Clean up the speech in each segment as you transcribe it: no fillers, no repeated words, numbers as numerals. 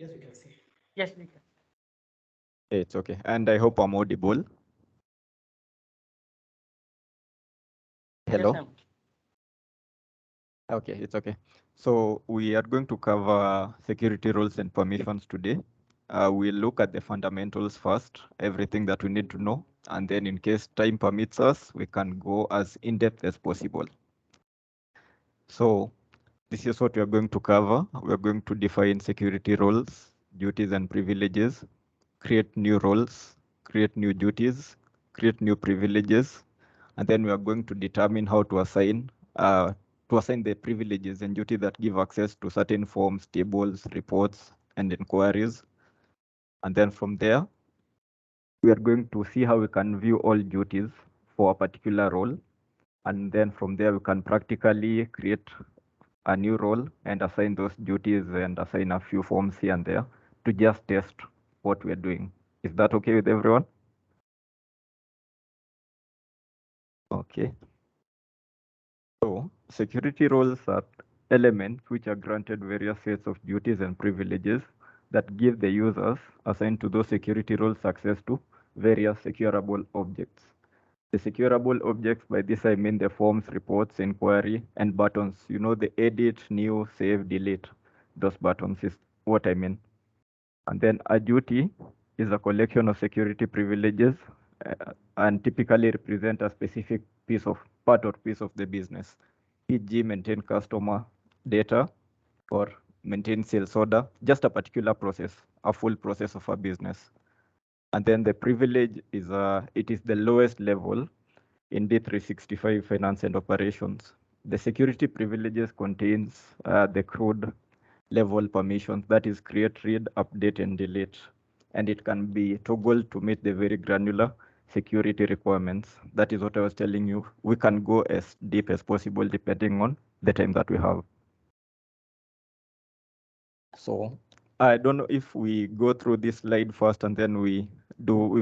Yes, we can see. Yes, we can. It's okay. And I hope I'm audible. Yes, Hello? I'm. Okay, it's okay. So we are going to cover security roles and permissions today. We'll look at the fundamentals first, everything that we need to know, and then in case time permits us, we can go as in-depth as possible. So this is what we are going to cover. We're going to define security roles, duties and privileges, create new roles, create new duties, create new privileges, and then we are going to determine how to assign the privileges and duties that give access to certain forms, tables, reports, and inquiries. And then from there, we are going to see how we can view all duties for a particular role. And then from there, we can practically create a new role and assign those duties and assign a few forms here and there to just test what we're doing. Is that okay with everyone? Okay. So security roles are elements which are granted various sets of duties and privileges that give the users assigned to those security roles access to various securable objects. The securable objects, by this I mean the forms, reports, inquiry, and buttons. You know, the edit, new, save, delete. Those buttons is what I mean. And then a duty is a collection of security privileges and typically represent a specific part or piece of the business, e.g. maintain customer data or maintain sales order, just a particular process, a full process of a business. And then the privilege is it is the lowest level in D365 finance and operations. The security privileges contains the crude level permissions, that is create, read, update, and delete. And it can be toggled to meet the very granular security requirements. That is what I was telling you. We can go as deep as possible depending on the time that we have. So I don't know if we go through this slide first and then we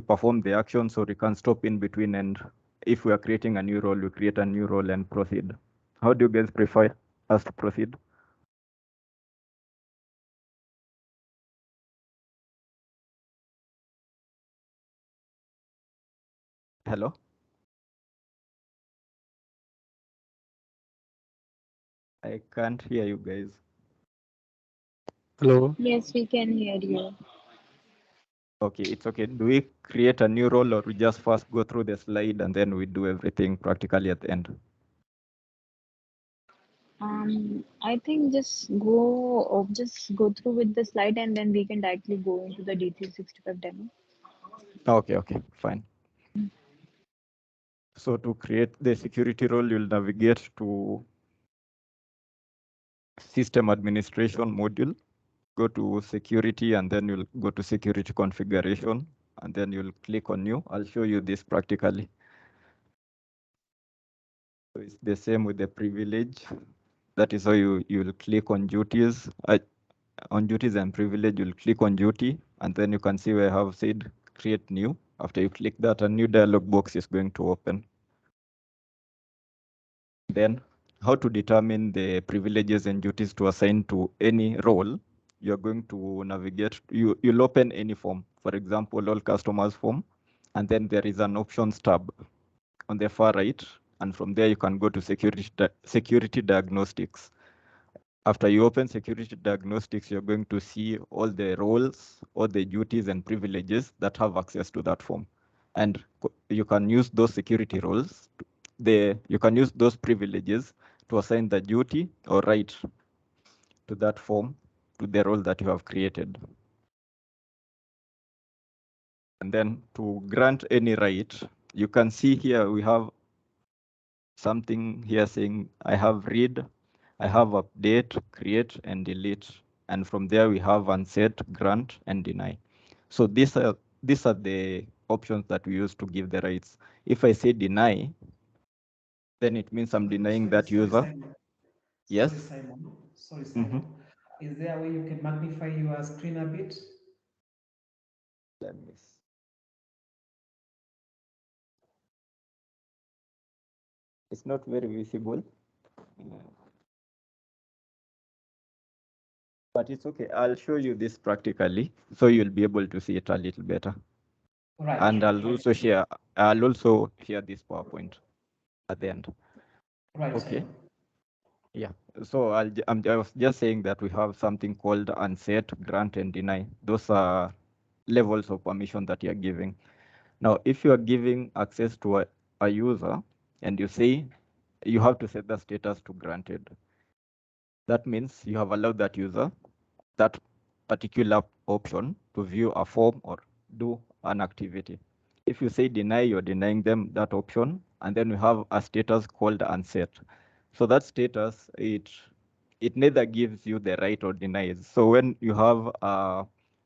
perform the action, so we can stop in between, and if we are creating a new role, we create a new role and proceed. How do you guys prefer us to proceed? Hello? I can't hear you guys. Hello. Yes, we can hear you. Okay, it's okay. Do we create a new role or we just first go through the slide and then we do everything practically at the end? I think just go through with the slide and then we can directly go into the D365 demo. Okay, fine. So to create the security role, you'll navigate to system administration module, go to security, and then you'll go to security configuration, and then you'll click on new. I'll show you this practically. So it's the same with the privilege. That is how you'll click on duties. On duties and privilege, you'll click on duty, and then you can see where I have said create new. After you click that, a new dialog box is going to open. Then how to determine the privileges and duties to assign to any role. You're going to navigate, you'll open any form, for example, all customers form, and then there is an options tab on the far right, and from there you can go to security diagnostics. After you open security diagnostics, you're going to see all the roles, all the duties and privileges that have access to that form. And you can use those security roles, you can use those privileges to assign the duty or right to that form, to the role that you have created. And then to grant any right, you can see here we have something here saying I have read, I have update, create, and delete. And from there we have unset, grant, and deny. So these are the options that we use to give the rights. If I say deny, then it means I'm denying that user. Simon. Yes. Sorry, Simon. Is there a way you can magnify your screen a bit? Let me see. It's not very visible. But it's okay. I'll show you this practically, so you'll be able to see it a little better. Right. And I'll also share this PowerPoint at the end. Right. Okay. Yeah. So I was just saying that we have something called unset, grant, and deny. Those are levels of permission that you're giving. Now, if you are giving access to a user and you say you have to set the status to granted, that means you have allowed that user that particular option to view a form or do an activity. If you say deny, you're denying them that option, and then we have a status called unset. So that status, it neither gives you the right or denies. So when you have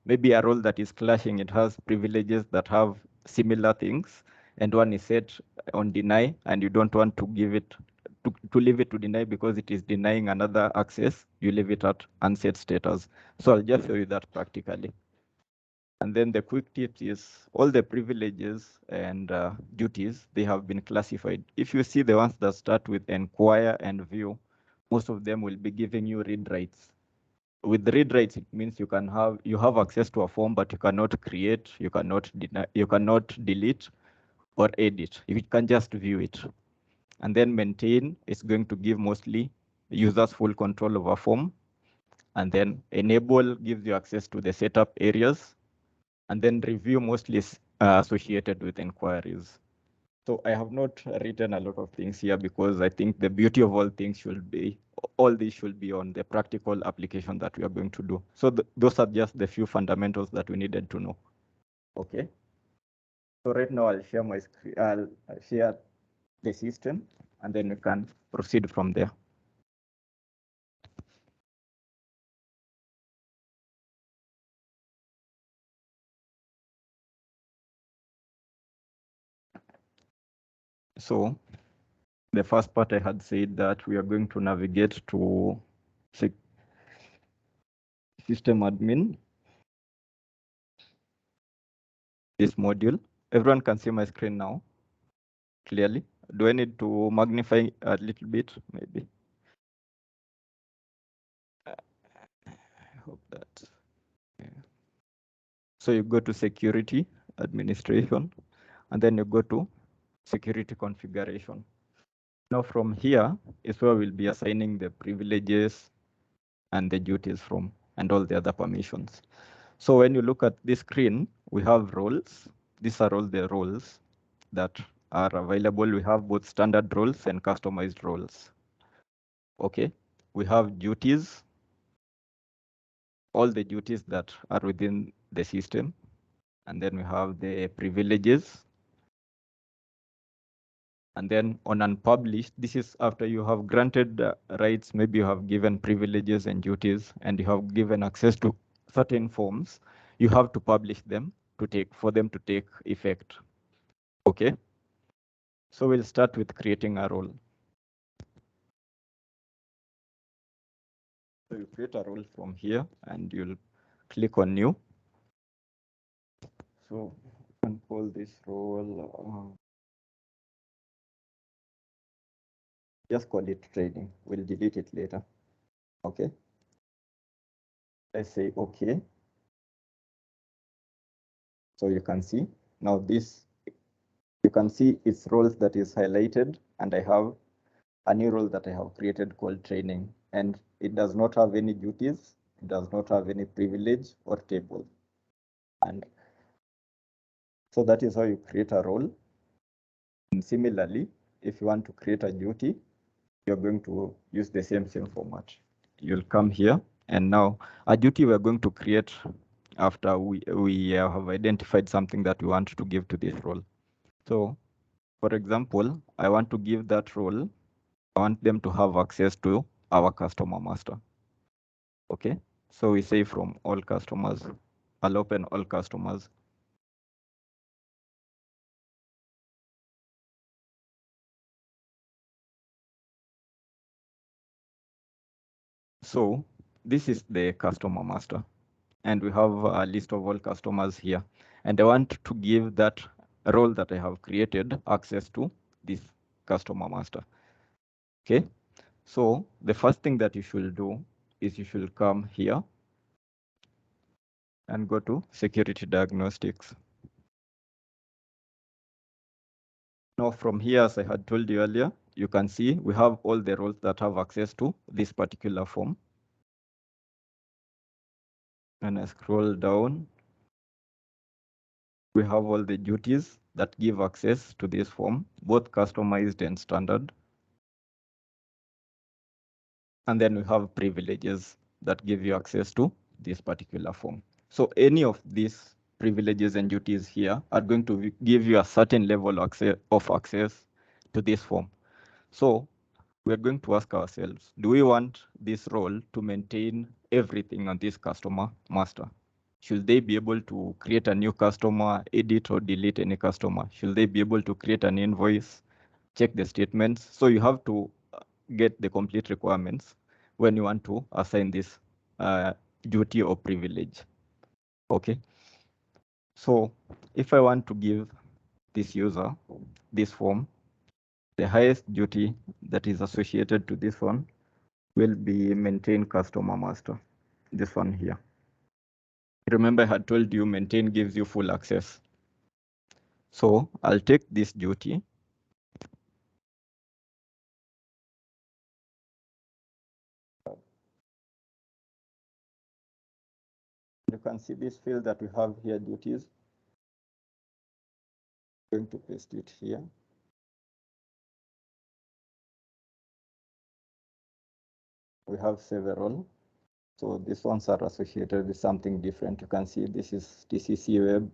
maybe a role that is clashing, it has privileges that have similar things, and one is set on deny, and you don't want to give it to leave it to deny because it is denying another access, you leave it at unset status. So I'll just show you that practically. And then the quick tips is all the privileges and duties, they have been classified. If you see the ones that start with inquire and view, most of them will be giving you read writes. With read writes, it means you have access to a form, but you cannot create, you cannot delete or edit. You can just view it. And then maintain is going to give mostly users full control over form. And then enable gives you access to the setup areas. And then review mostly is associated with inquiries. So I have not written a lot of things here because I think the beauty of all things all these should be on the practical application that we are going to do. So those are just the few fundamentals that we needed to know. Okay. So right now I'll share my screen. I'll share the system, and then we can proceed from there. So the first part I had said that we are going to navigate to system admin, this module. Everyone can see my screen now clearly. Do I need to magnify a little bit? Maybe. I hope that. Yeah. So you go to security administration, and then you go to security configuration. Now from here is where we'll be assigning the privileges and the duties from, and all the other permissions. So when you look at this screen, we have roles. These are all the roles that are available. We have both standard roles and customized roles. Okay, we have duties, all the duties that are within the system. And then we have the privileges. And then on unpublished, this is after you have granted rights, maybe you have given privileges and duties, and you have given access to certain forms, you have to publish them for them to take effect. Okay. So we'll start with creating a role. So you create a role from here and you'll click on new. So you can call this role, just call it training. We'll delete it later. Okay. Let's say okay. So you can see now this, you can see its roles that is highlighted, and I have a new role that I have created called training, and it does not have any duties. It does not have any privilege or table. And so that is how you create a role. And similarly, if you want to create a duty, you're going to use the same format. You'll come here, and now a duty we're going to create after we have identified something that we want to give to this role. So, for example, I want to give that role, I want them to have access to our customer master. Okay, so we say from all customers, I'll open all customers. So this is the customer master, and we have a list of all customers here. And I want to give that role that I have created access to this customer master. Okay, so the first thing that you should do is you should come here and go to security diagnostics. Now from here, as I had told you earlier, you can see we have all the roles that have access to this particular form. And I scroll down, we have all the duties that give access to this form, both customized and standard. And then we have privileges that give you access to this particular form. So any of these privileges and duties here are going to give you a certain level of access to this form. So we're going to ask ourselves, do we want this role to maintain everything on this customer master? Should they be able to create a new customer, edit or delete any customer? Should they be able to create an invoice, check the statements? So you have to get the complete requirements when you want to assign this duty or privilege. Okay. So if I want to give this user this form, the highest duty that is associated to this one will be maintain customer master, this one here. Remember I had told you maintain gives you full access. So I'll take this duty. You can see this field that we have here, duties. I'm going to paste it here. We have several. So these ones are associated with something different. You can see this is TCC Web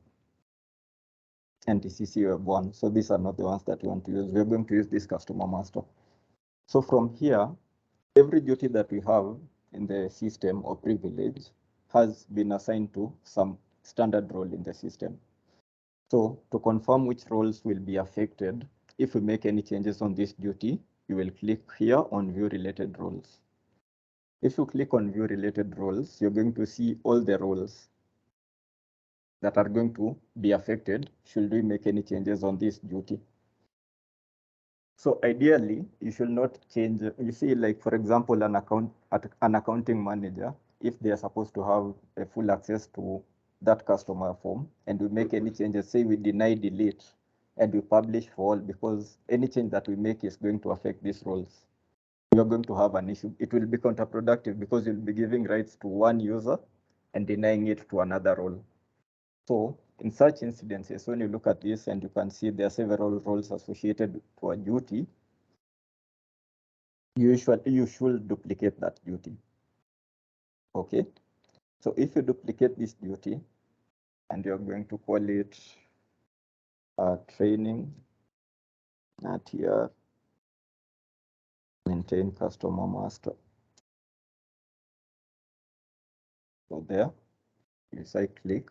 and TCC Web 1. So these are not the ones that we want to use. We're going to use this customer master. So from here, every duty that we have in the system or privilege has been assigned to some standard role in the system. So to confirm which roles will be affected, if we make any changes on this duty, you will click here on view related roles. If you click on view related roles, you're going to see all the roles that are going to be affected should we make any changes on this duty. So ideally, you should not change. You see, like for example, an accounting manager, if they are supposed to have a full access to that customer form, and we make any changes, say we deny delete, and we publish for all, because any change that we make is going to affect these roles, you are going to have an issue. It will be counterproductive because you'll be giving rights to one user and denying it to another role. So in such incidences, when you look at this and you can see there are several roles associated to a duty, you should duplicate that duty. Okay. So if you duplicate this duty and you're going to call it training, not here, maintain customer master. So there, you say click.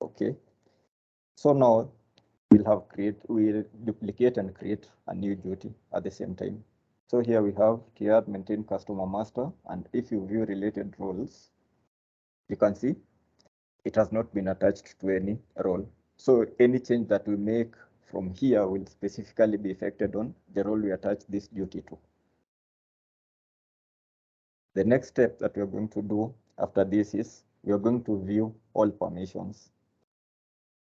Okay. So now we'll duplicate and create a new duty at the same time. So here we have tr maintain customer master, and if you view related roles, you can see it has not been attached to any role. So any change that we make from here will specifically be affected on the role we attach this duty to. The next step that we're going to do after this is we're going to view all permissions.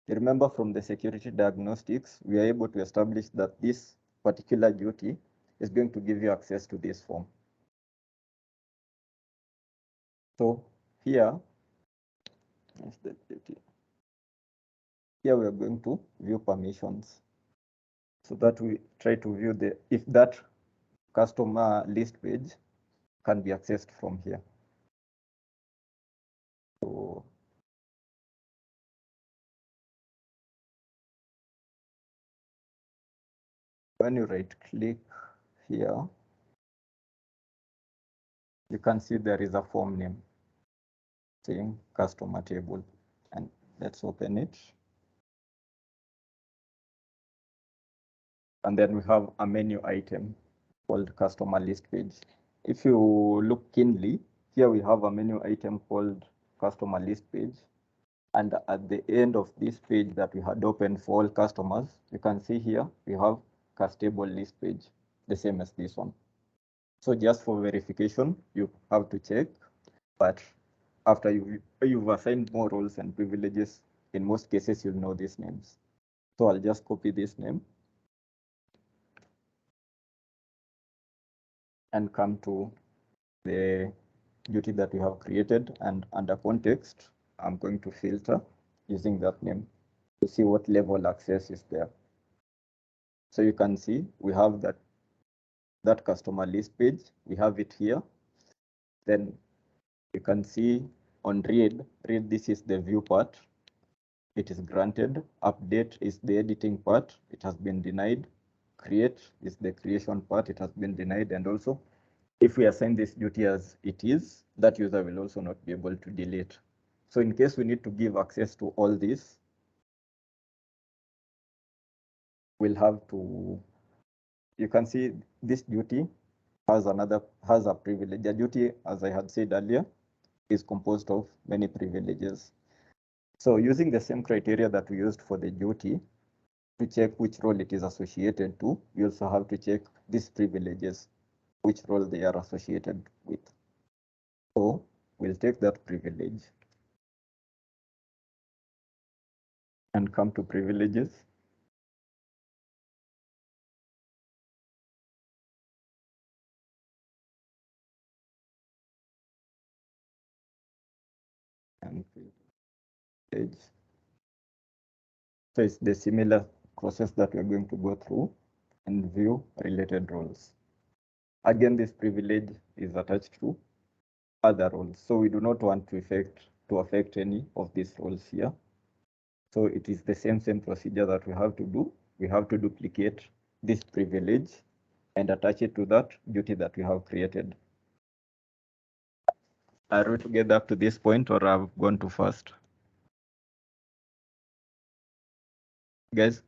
You remember from the security diagnostics, we are able to establish that this particular duty is going to give you access to this form. So here, here we are going to view permissions, so that we try to view if that customer list page can be accessed from here. So when you right click here, you can see there is a form name saying customer table, and let's open it. And then we have a menu item called customer list page. If you look keenly, here we have a menu item called customer list page. And at the end of this page that we had opened for all customers, you can see here we have castable list page, the same as this one. So just for verification, you have to check, but after you've assigned more roles and privileges, in most cases, you'll know these names. So I'll just copy this name and come to the duty that we have created, and under context, I'm going to filter using that name to see what level access is there. So you can see we have that customer list page, we have it here. Then you can see on read, this is the view part. It is granted. Update is the editing part. It has been denied. Create is the creation part. It has been denied. And also, if we assign this duty as it is, that user will also not be able to delete. So in case we need to give access to all this, we'll have to, you can see this duty has a privilege. The duty, as I had said earlier, is composed of many privileges. So using the same criteria that we used for the duty to check which role it is associated to, we also have to check these privileges, which role they are associated with. So we'll take that privilege and come to privileges. And privilege. So it's the similar process that we're going to go through and view related roles. Again, this privilege is attached to other roles. So we do not want to affect any of these roles here. So it is the same procedure that we have to do. We have to duplicate this privilege and attach it to that duty that we have created. Are we together up to this point, or have gone too fast? Guys?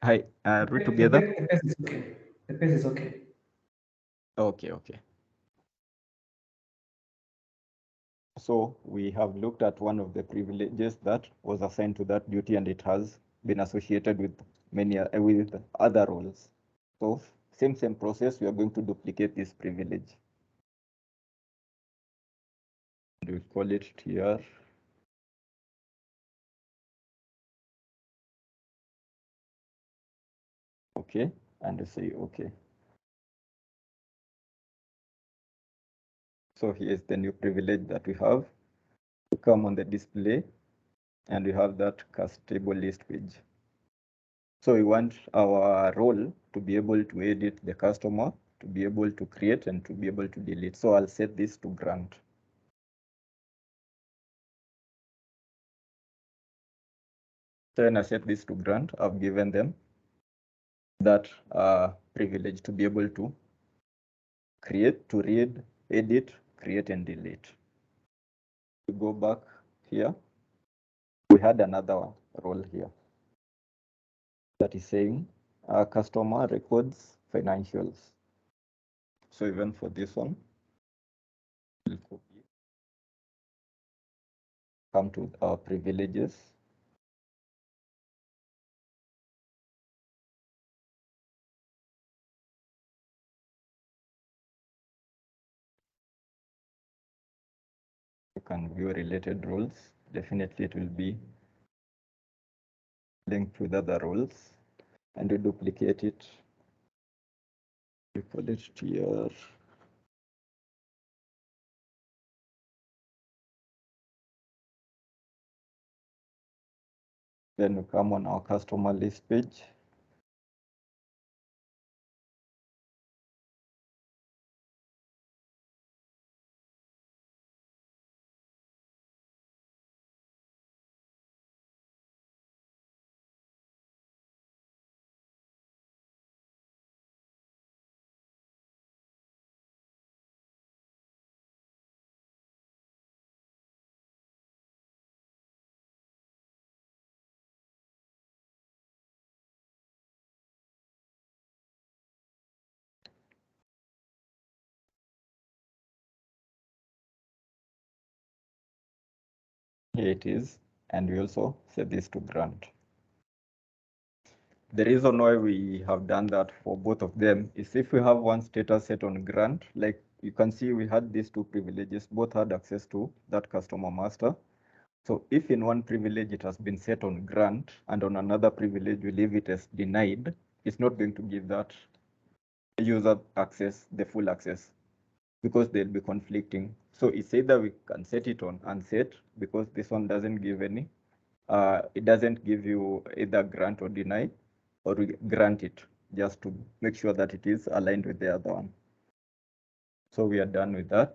Hi, are we together? The pace is okay. The pace is okay. Okay. So we have looked at one of the privileges that was assigned to that duty, and it has been associated with many with other roles. So same process, we are going to duplicate this privilege. And we call it TR. Okay, and we say okay. So here's the new privilege that we have. We come on the display, and we have that cast table list page. So we want our role to be able to edit the customer, to be able to create, and to be able to delete. So I'll set this to grant. So when I set this to grant, I've given them that privilege to be able to create, to read, edit, create, and delete. We go back here. We had another role here that is saying customer records financials. So even for this one, we'll copy, come to our privileges. You can view related roles. Definitely it will be linked with other roles, and we duplicate it. We call it TR. Then we come on our customer list page. Here it is, and we also set this to grant. the reason why we have done that for both of them is if we have one status set on grant, like you can see we had these two privileges, both had access to that customer master. So if in one privilege it has been set on grant and on another privilege we leave it as denied, it's not going to give that user access, the full access, because they'll be conflicting. So it's either we can set it on unset, because this one doesn't give any, it doesn't give you either grant or deny, or we grant it just to make sure that it is aligned with the other one. So we are done with that.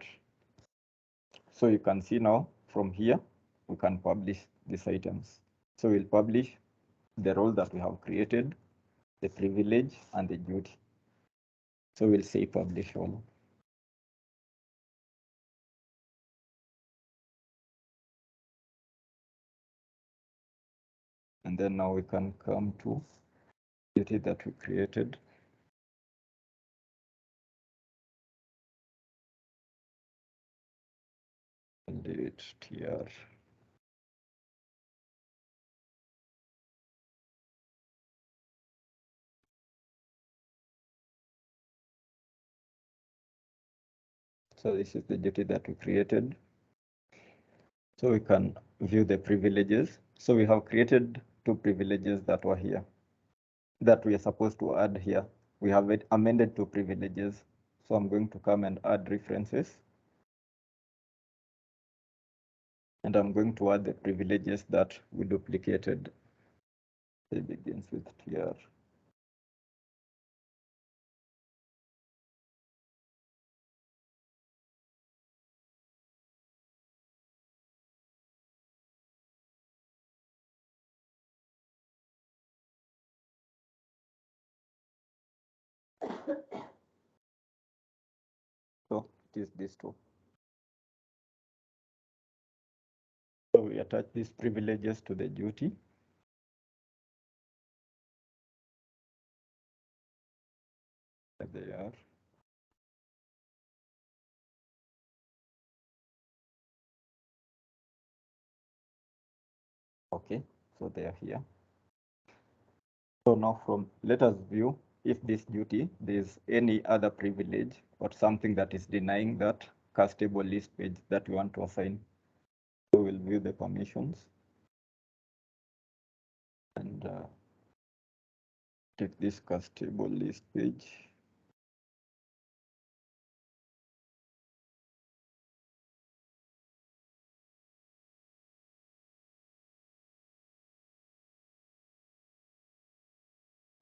So you can see now from here, we can publish these items. So we'll publish the role that we have created, the privilege and the duty. So we'll say publish all. And then now we can come to duty that we created. And delete tr. So this is the duty that we created. So we can view the privileges. So we have created two privileges that were here, that we are supposed to add here. We have amended two privileges. So I'm going to come and add references. And I'm going to add the privileges that we duplicated. It begins with tr. So it is these two. So we attach these privileges to the duty. There they are. Okay, so they are here. So now let us view if this duty, there's any other privilege or something that is denying that castable list page that we want to assign. So we'll view the permissions and take this castable list page.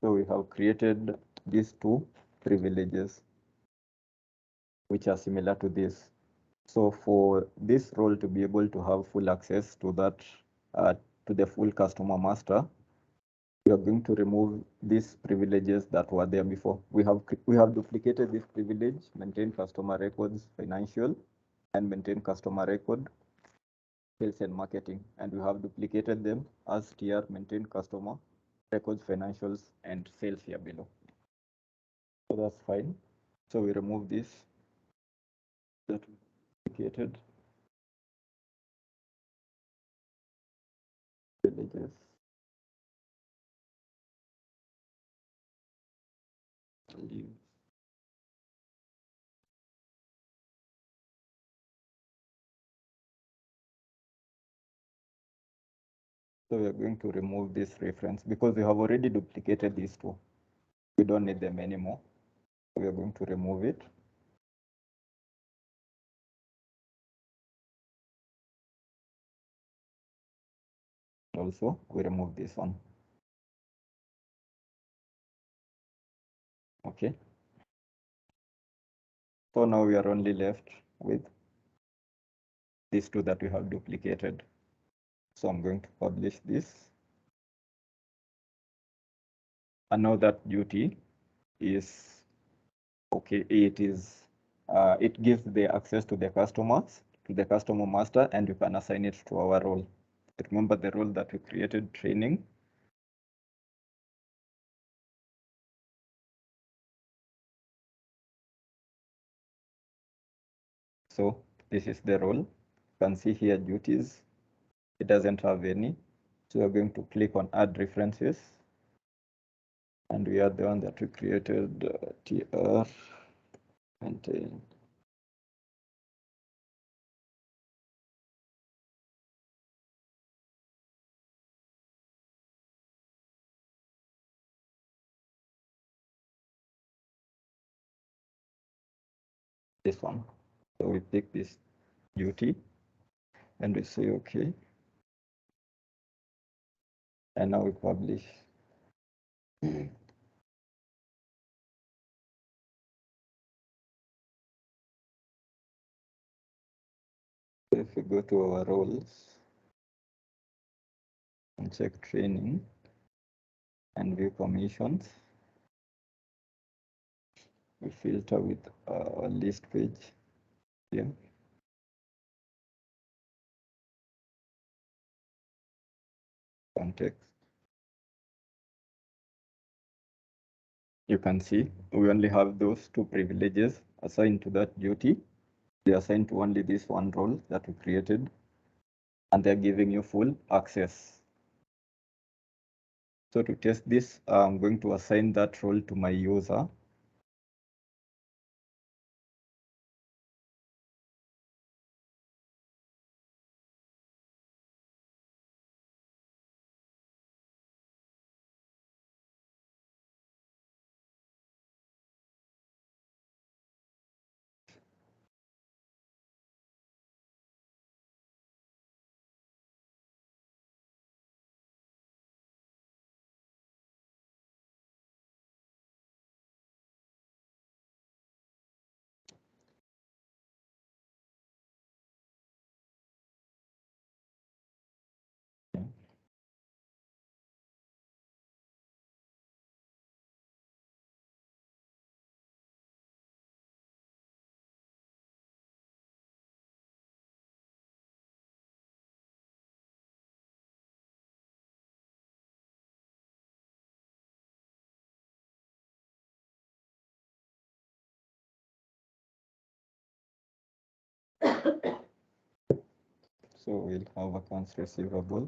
So we have created these two privileges, which are similar to this. So for this role to be able to have full access to that, to the full customer master, we are going to remove these privileges that were there before. We have duplicated this privilege, maintain customer records, financial, and maintain customer record, sales and marketing, and we have duplicated them as tr, maintain customer records, financials, and sales here below. So that's fine. So we remove this that we duplicated privileges. Leave. So we are going to remove this reference because we have already duplicated these two. We don't need them anymore. We are going to remove it. Also, we remove this one. Okay. So now we are only left with these two that we have duplicated. So I'm going to publish this. And now that duty is okay. It is it gives the access to the customers, to the customer master, and you can assign it to our role. Remember the role that we created, training. So this is the role. You can see here duties. It doesn't have any. So we're going to click on add references. And we are the one that we created, tr maintain. This one. So we pick this duty and we say okay. And now we publish. If we go to our roles and check training and view permissions, we filter with a list page here. Context. You can see we only have those two privileges assigned to that duty. They are assigned to only this one role that we created, and they're giving you full access. So to test this, I'm going to assign that role to my user. So we'll have accounts receivable.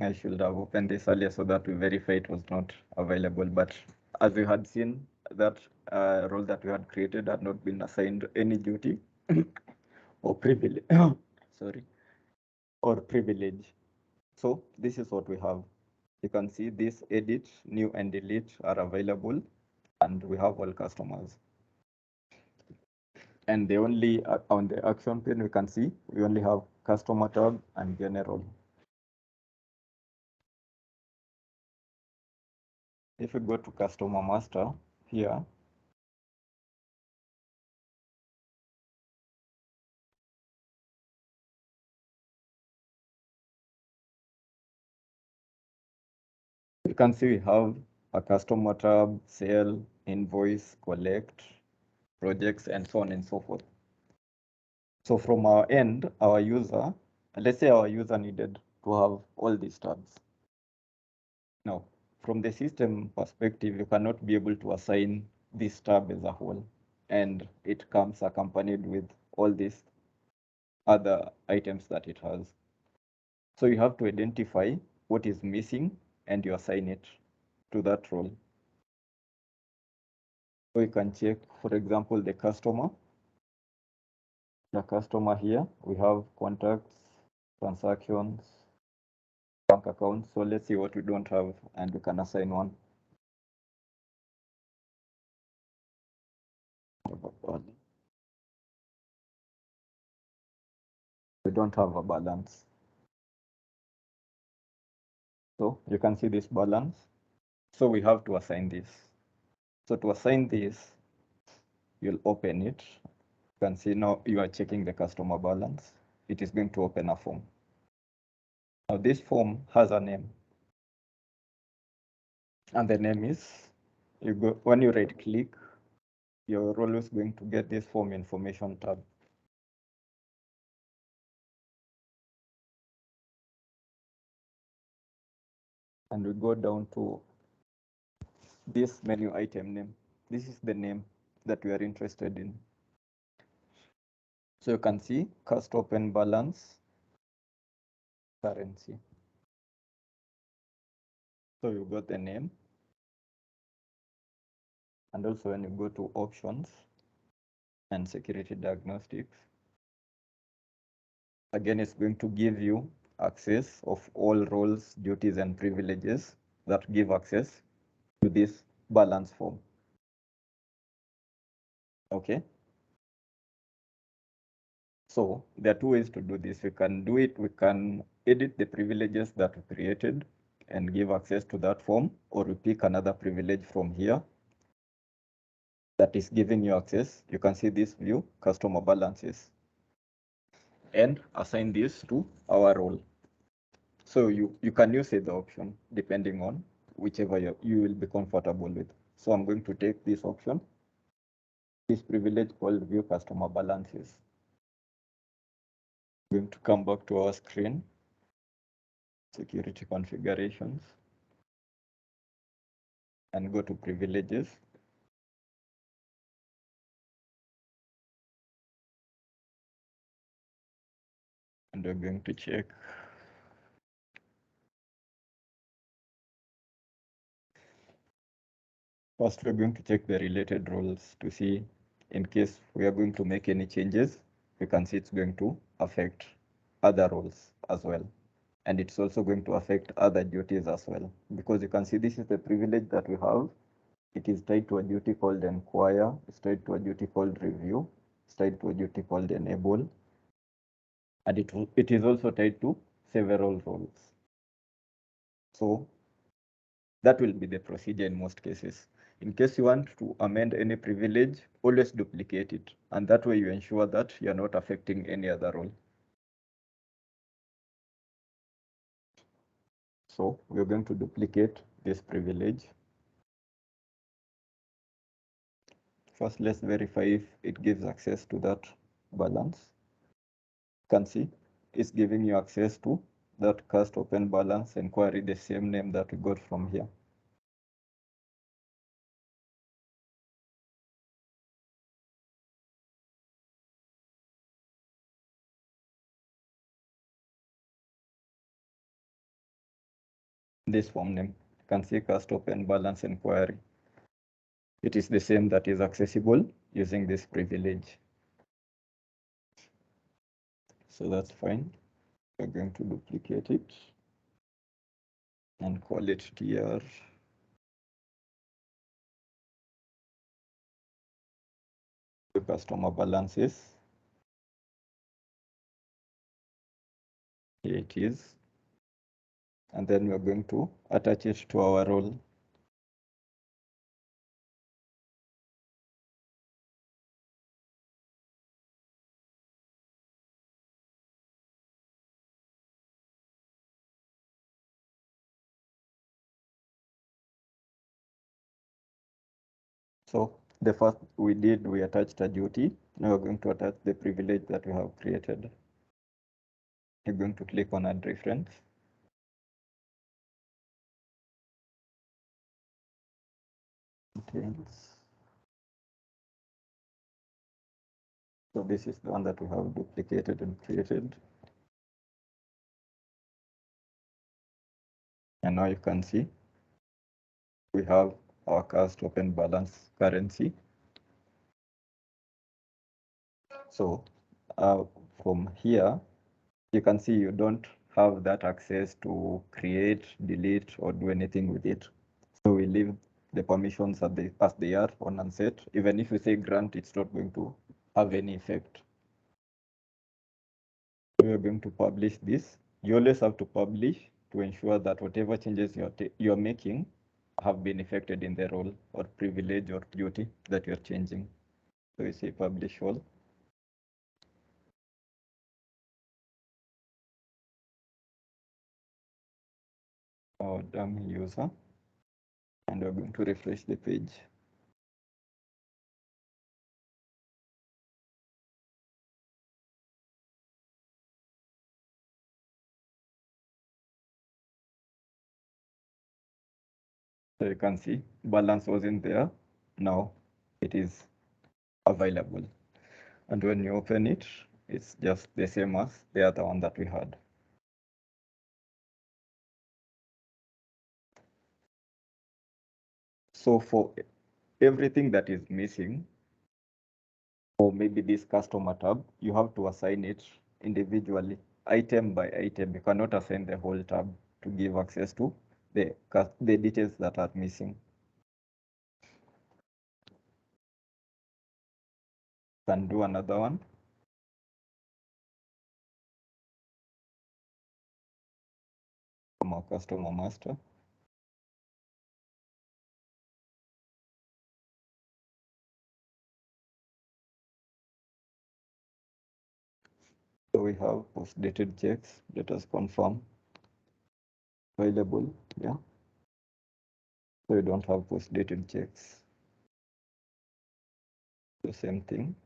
I should have opened this earlier so that we verify it was not available. But as you had seen, that role that we had created had not been assigned any duty or privilege. Sorry, or privilege. So this is what we have. You can see this edit, new and delete are available, and we have all customers. And the only on the action pane we can see we only have customer tab and general. If we go to customer master here, you can see we have a customer tab, sale, invoice, collect, projects, and so on and so forth. So from our end, our user, let's say our user needed to have all these tabs. Now, from the system perspective, you cannot be able to assign this tab as a whole, and it comes accompanied with all these other items that it has. So you have to identify what is missing and you assign it to that role. So you can check, for example, the customer. The customer here, we have contacts, transactions, bank accounts. So let's see what we don't have and we can assign one. We don't have a balance. So you can see this balance. So we have to assign this. So to assign this, you'll open it. You can see now you are checking the customer balance. It is going to open a form. Now this form has a name. And the name is, you go when you right click, you're always going to get this form information tab. And we go down to this menu item name. This is the name that we are interested in. So you can see cost open balance currency. So you got the name And also when you go to options and security diagnostics, again, it's going to give you access of all roles, duties, and privileges that give access to this balance form. Okay. So there are two ways to do this. We can do it, we can edit the privileges that we created and give access to that form, or we pick another privilege from here that is giving you access. You can see this view, customer balances, and assign this to our role. So you can use either option depending on whichever you will be comfortable with. So I'm going to take this option, this privilege called view customer balances. I'm going to come back to our screen, security configurations, and go to privileges. And we're going to check. First, we're going to check the related roles to see in case we are going to make any changes, we can see it's going to affect other roles as well. And it's also going to affect other duties as well, because you can see this is the privilege that we have. It is tied to a duty called inquire, it's tied to a duty called review, it's tied to a duty called enable, and it is also tied to several roles. So that will be the procedure in most cases. In case you want to amend any privilege, always duplicate it, and that way you ensure that you are not affecting any other role. So we're going to duplicate this privilege. First, let's verify if it gives access to that balance. You can see it's giving you access to that cast open balance inquiry, the same name that we got from here. This form name, you can see cast open balance inquiry. It is the same that is accessible using this privilege. So that's fine. We're going to duplicate it and call it tr customer balances. Here it is. And then we're going to attach it to our role. So the first we did, we attached a duty. Now we're going to attach the privilege that we have created. You're going to click on add reference. So this is the one that we have duplicated and created. And now you can see we have our cast open balance currency. So from here, you can see you don't have that access to create, delete, or do anything with it. So we leave the permissions as they are on unset. Even if we say grant, it's not going to have any effect. So we're going to publish this. You always have to publish to ensure that whatever changes you're making have been effected in the role or privilege or duty that you're changing. So we say publish all. Our dummy user, and we're going to refresh the page. So you can see balance wasn't there. Now it is available. And when you open it, it's just the same as the other one that we had. So for everything that is missing, or maybe this customer tab, you have to assign it individually, item by item. You cannot assign the whole tab to give access to the details that are missing. Can do another one. From our customer master. So we have post-dated checks, let us confirm available, yeah. So we don't have post-dated checks. The same thing.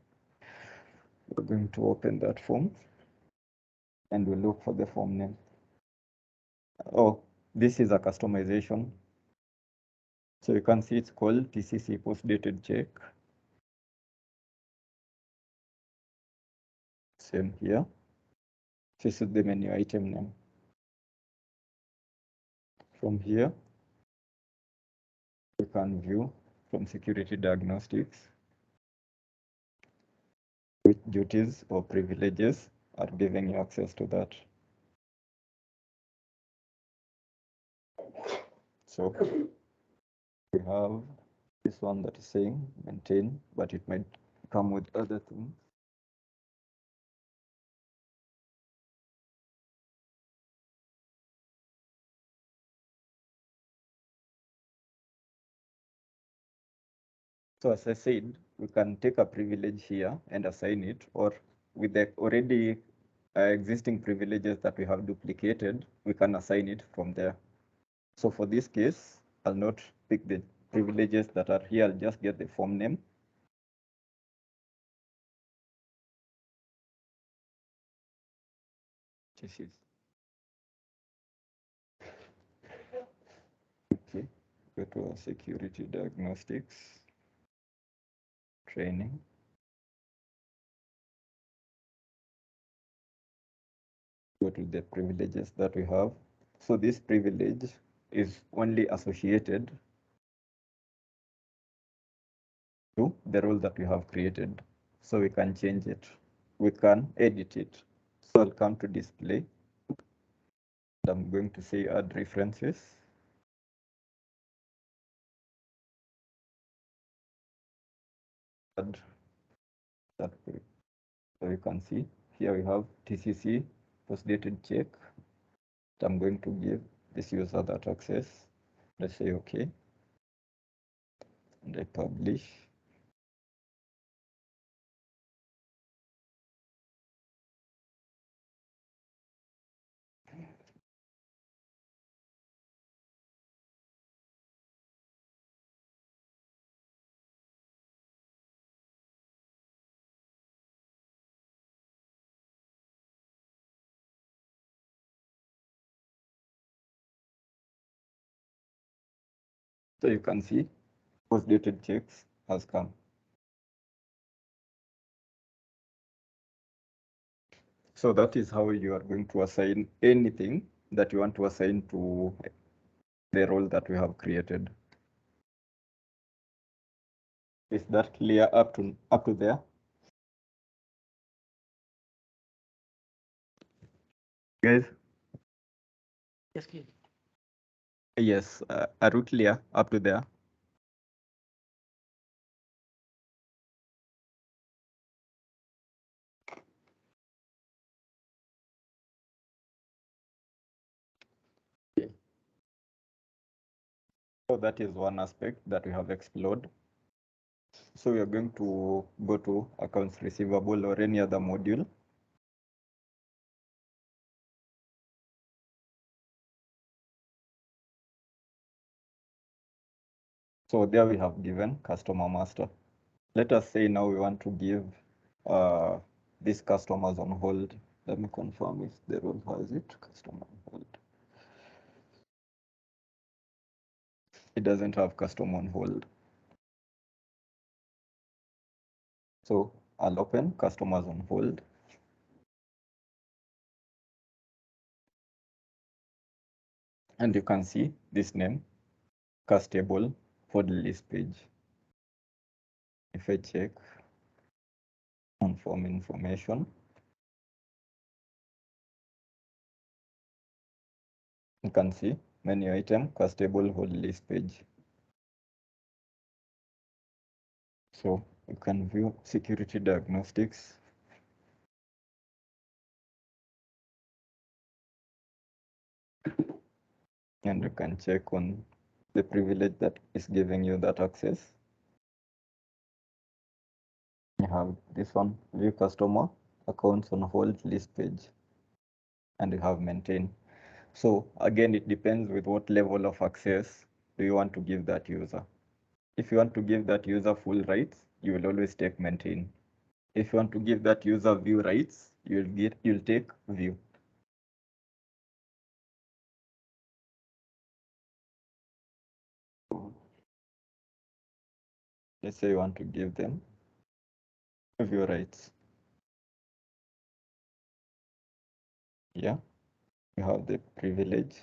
We're going to open that form and we'll look for the form name. Oh, this is a customization. So you can see it's called TCC post-dated check. Same here. This is the menu item name. From here, you can view from security diagnostics which duties or privileges are giving you access to that. So we have this one that is saying maintain, but it might come with other things. So as I said, we can take a privilege here and assign it, or with the already existing privileges that we have duplicated, we can assign it from there. So for this case, I'll not pick the privileges that are here, I'll just get the form name. This is okay. Go to our security diagnostics training. Go to the privileges that we have. So this privilege is only associated to the role that we have created. So we can change it. We can edit it. So I'll come to display. And I'm going to say add references. Add that. So you can see here we have TCC post-dated check. I'm going to give this user that access. Let's say okay. And I publish. So you can see post-dated checks has come. So that is how you are going to assign anything that you want to assign to the role that we have created. Is that clear up to there? Guys? Yes, clear. Yes, are you clear up to there? Okay. So that is one aspect that we have explored. So we are going to go to accounts receivable or any other module. So there we have given customer master. Let us say now we want to give these customers on hold. Let me confirm if the role has it, customer on hold. It doesn't have customer on hold. So I'll open customers on hold. And you can see this name, cast table for the list page. If I check on form information, you can see menu item, castable hold list page. So you can view security diagnostics. And you can check on the privilege that is giving you that access. You have this one, view customer accounts on hold list page, and you have maintain. So again, it depends with what level of access do you want to give that user. If you want to give that user full rights, you will always take maintain. If you want to give that user view rights, you'll take view. Let's say you want to give them view rights. Yeah, you have the privilege.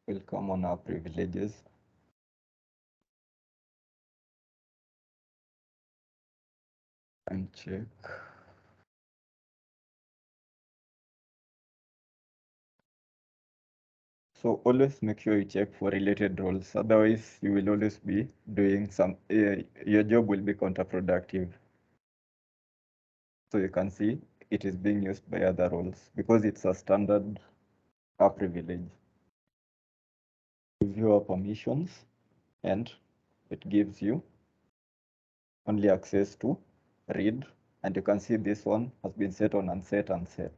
We'll come on our privileges. And check. So always make sure you check for related roles. Otherwise, you will always be doing your job will be counterproductive. So you can see it is being used by other roles because it's a standard privilege. Give your permissions and it gives you only access to read. And you can see this one has been set on unset and set.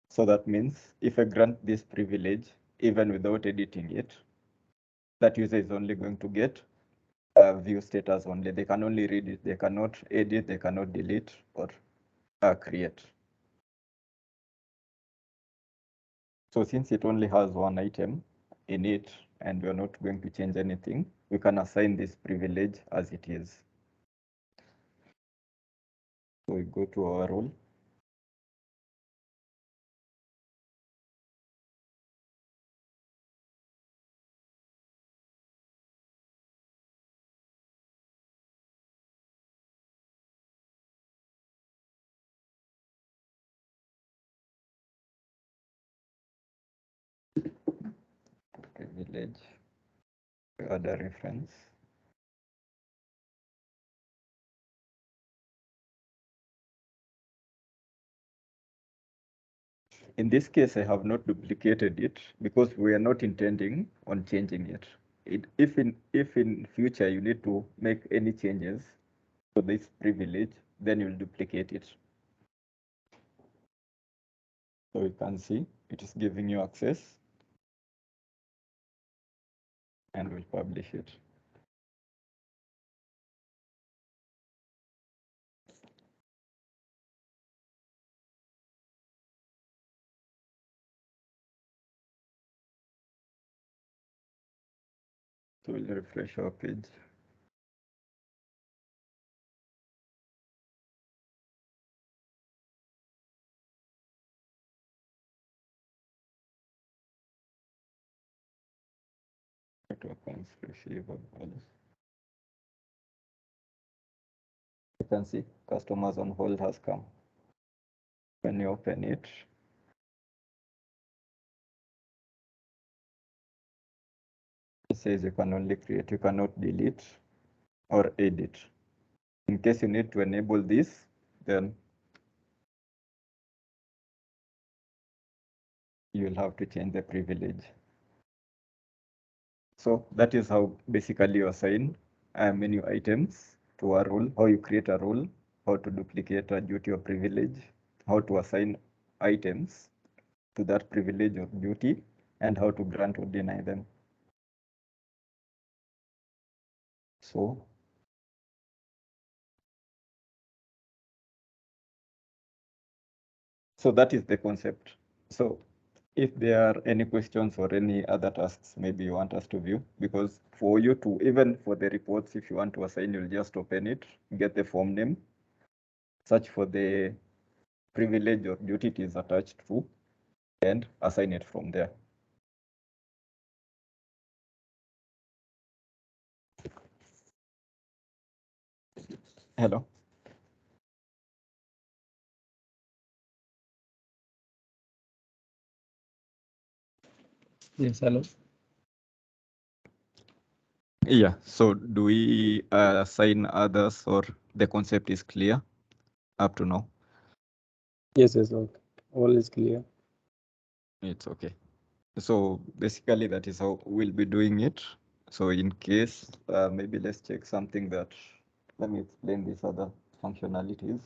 So that means if I grant this privilege, even without editing it, that user is only going to get view status only. They can only read it. They cannot edit, they cannot delete or create. So since it only has one item in it and we're not going to change anything, we can assign this privilege as it is. So we go to our role. Privilege, add a reference. In this case, I have not duplicated it because we are not intending on changing it. If in future you need to make any changes to this privilege, then you'll duplicate it. So you can see it is giving you access and we'll publish it. So we'll refresh our page. Tokens receivable. You can see customers on hold has come. When you open it, it says you can only create, you cannot delete or edit. In case you need to enable this, then you'll have to change the privilege. So that is how basically you assign menu items to a role, how you create a role, how to duplicate a duty or privilege, how to assign items to that privilege or duty, and how to grant or deny them. So that is the concept. So if there are any questions or any other tasks maybe you want us to view, because for you to, even for the reports, if you want to assign, you'll just open it, get the form name, search for the privilege or duty it is attached to, and assign it from there. Hello. Yes, hello. Yeah, so do we assign others, or the concept is clear up to now? Yes, okay. All is clear. It's okay. So basically that is how we'll be doing it. So in case, maybe let's check something that, let me explain these other functionalities.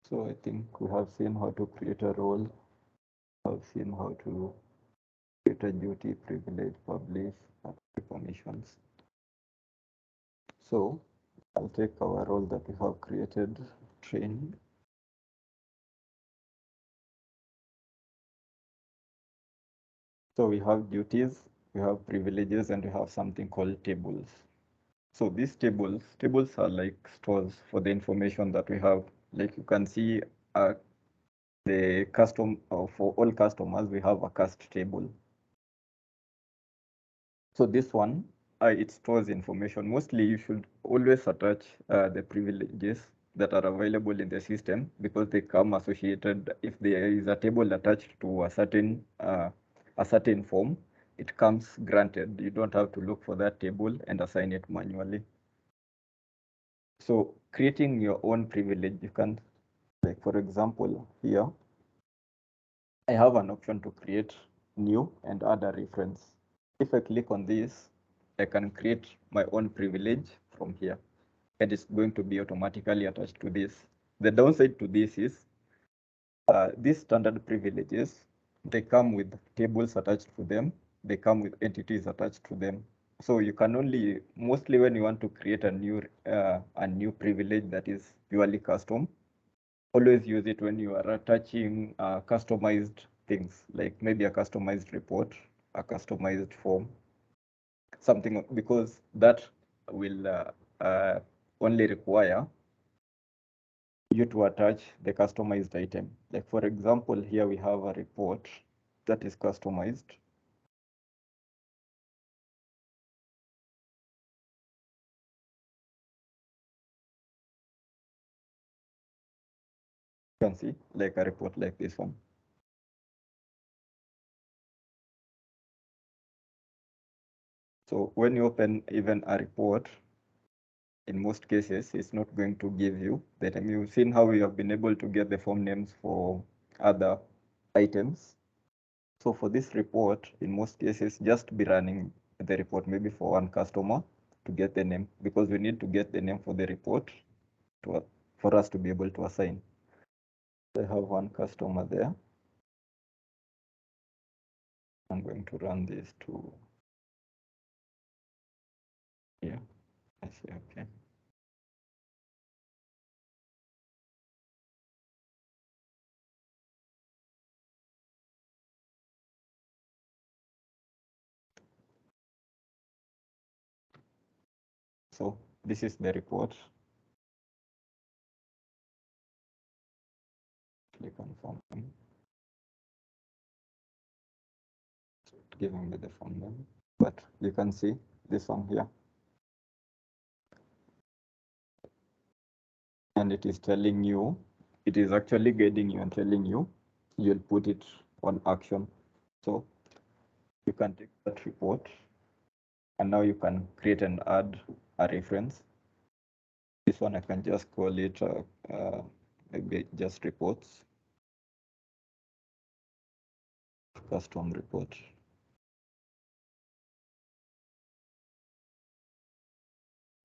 So I think we have seen how to create a role, have seen how to create a duty, privilege, publish, and permissions. So I'll take our role that we have created, train. So we have duties, we have privileges, and we have something called tables. So these tables are like stores for the information that we have. Like you can see, the for all customers, we have a cast table. So this one, it stores information. Mostly you should always attach the privileges that are available in the system, because they come associated. If there is a table attached to a certain form, it comes granted. You don't have to look for that table and assign it manually. So creating your own privilege, you can, like for example, here, I have an option to create new and add a reference. If I click on this, I can create my own privilege from here, and it's going to be automatically attached to this. The downside to this is these standard privileges, they come with tables attached to them. They come with entities attached to them. So you can only, mostly when you want to create a new privilege that is purely custom, always use it when you are attaching customized things, like maybe a customized report, a customized form, something, because that will only require you to attach the customized item. Like for example, here we have a report that is customized. You can see like a report like this one. So when you open even a report, in most cases, it's not going to give you the name. You've seen how we have been able to get the form names for other items. So for this report, in most cases, just be running the report maybe for one customer to get the name, because we need to get the name for the report for us to be able to assign. I have one customer there. I'm going to run this to, yeah, I see, okay. So this is the report. Click on form name. Giving me the form name, but you can see this one here. And it is telling you, it is actually guiding you and telling you, you'll put it on action. So you can take that report, and now you can create and add a reference. This one I can just call it maybe just reports, custom report.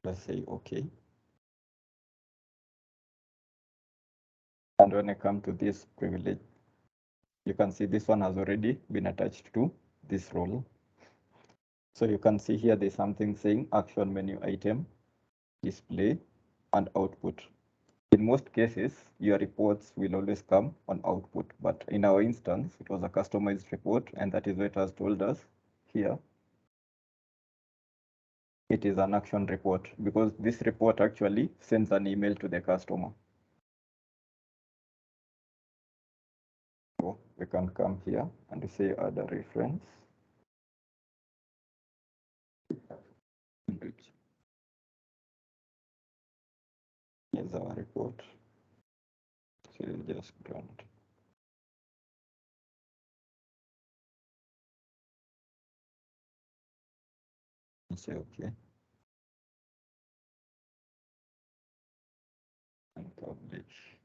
Let's say okay. And when I come to this privilege, you can see this one has already been attached to this role. So you can see here there's something saying action menu item. display, and output. In most cases, your reports will always come on output, but in our instance, it was a customized report, and that is what it has told us here. It is an action report because this report actually sends an email to the customer. So we can come here and say add a reference. Here's our report. So just grant. Say okay. And publish.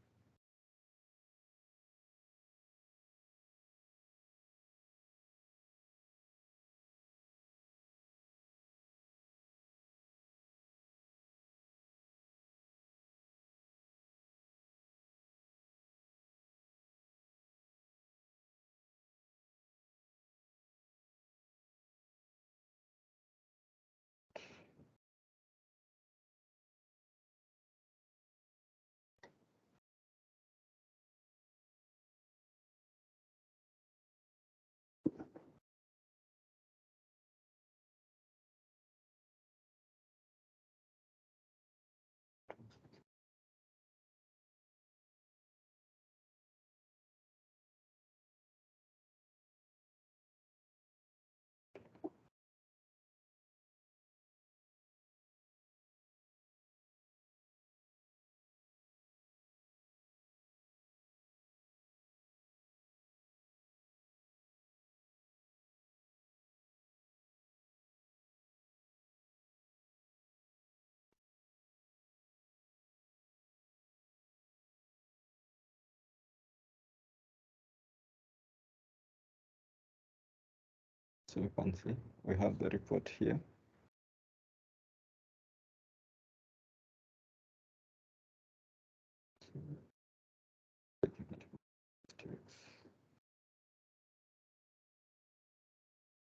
So you can see we have the report here.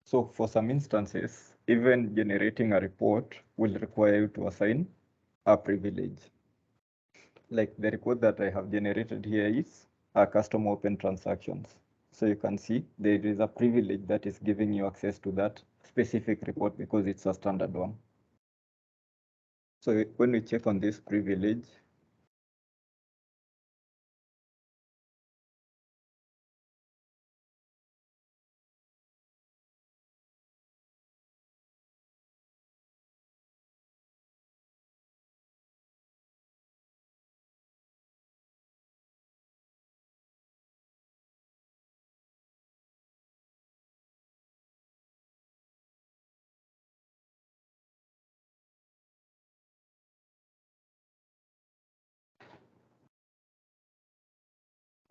So for some instances, even generating a report will require you to assign a privilege. Like the report that I have generated here is a custom open transactions. So you can see there is a privilege that is giving you access to that specific report because it's a standard one. So when we check on this privilege,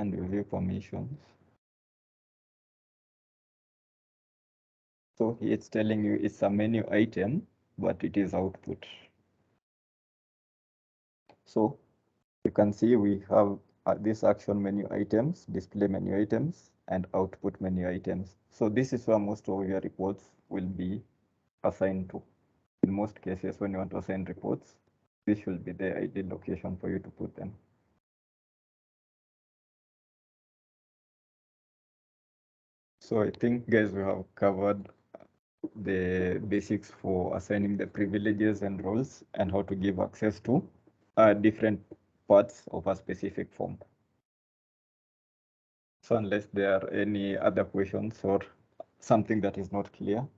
and review permissions. So here it's telling you it's a menu item, but it is output. So you can see we have this action menu items, display menu items, and output menu items. So this is where most of your reports will be assigned to. In most cases, when you want to assign reports, this will be the ideal location for you to put them. So I think, guys, we have covered the basics for assigning the privileges and roles and how to give access to different parts of a specific form. So unless there are any other questions or something that is not clear.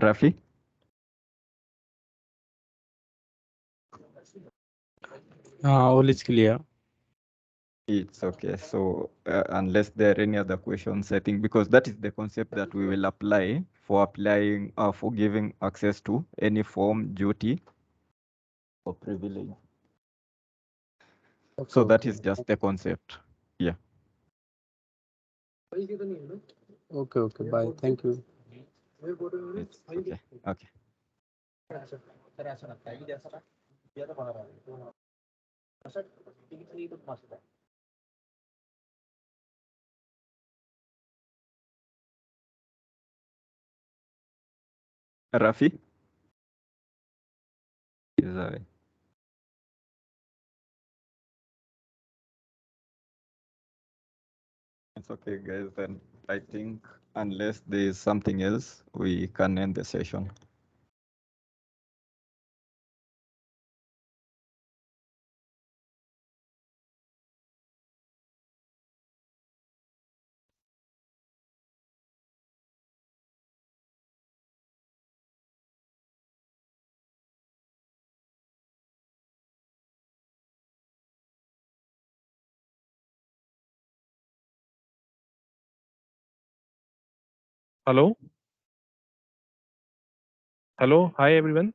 Rafi? All is clear. It's okay. So unless there are any other questions, I think because that is the concept that we will apply for for giving access to any form, duty, or privilege. Okay, So that okay. is just the concept. Yeah. Okay, okay. Bye. Thank you. Okay. Okay. Rafi? Is It's okay, guys. Then I think unless there is something else, we can end the session. Hello? Hello? Hi, everyone.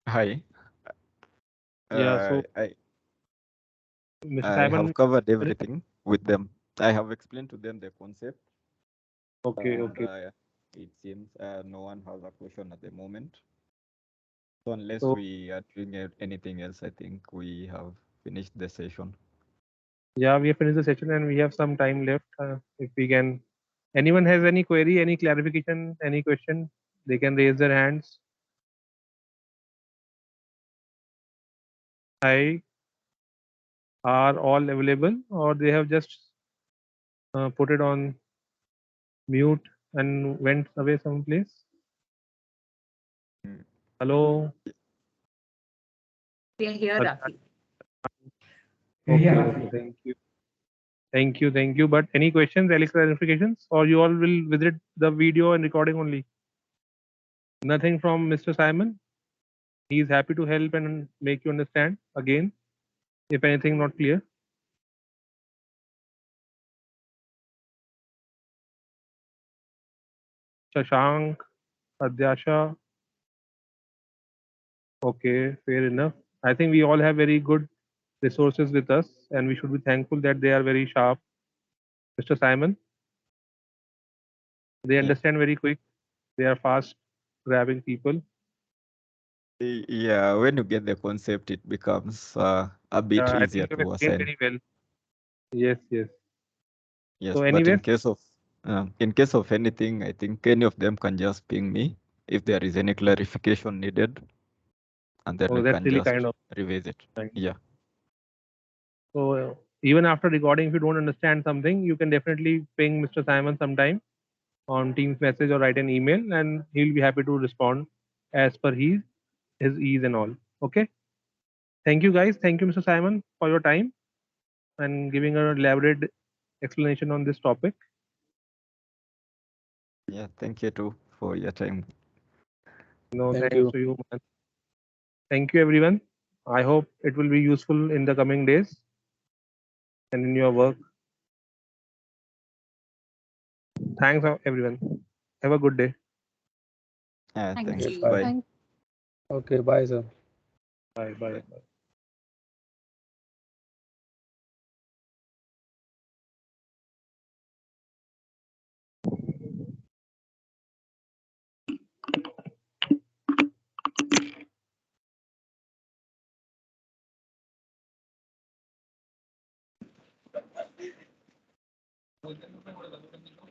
Hi. Yeah, so I Mr. I Simon, have covered everything with them. I have explained to them the concept, okay, and okay. it seems no one has a question at the moment. So unless So, we are doing anything else, I think we have finished the session. yeah, we have finished the session and we have some time left. If we can, anyone has any query, any clarification, any question, they can raise their hands. I are all available, or they have just put it on mute and went away someplace. Mm. Hello? We are here, Rafi. Okay, Yeah, okay, Rafi. thank you. Thank you, thank you. But any questions, any clarifications, or you all will visit the video and recording only? Nothing from Mr. Simon? He is happy to help and make you understand again, if anything not clear. Shashank, Adyasha. Okay, fair enough. I think we all have very good resources with us, and we should be thankful that they are very sharp. Mr. Simon, they Yeah. understand very quick. They are fast grabbing people. Yeah, when you get the concept, it becomes a bit I easier think you have to explained assign. very well. Yes, yes. Yes, So, but anyways, in case of anything, I think any of them can just ping me if there is any clarification needed, and then oh, we that's can really just kind of. revisit. Yeah. So, even after recording, if you don't understand something, you can definitely ping Mr. Simon sometime on Teams message or write an email, and he'll be happy to respond as per his ease and all. Okay. Thank you, guys. Thank you, Mr. Simon, for your time and giving an elaborate explanation on this topic. Yeah, thank you too for your time. No, Thank thanks you. to you, man. Thank you, everyone. I hope it will be useful in the coming days and in your work. Thanks, everyone. Have a good day. Thank Thanks. you. Bye. Okay, bye, sir. Bye. Bye. Bye. Bye.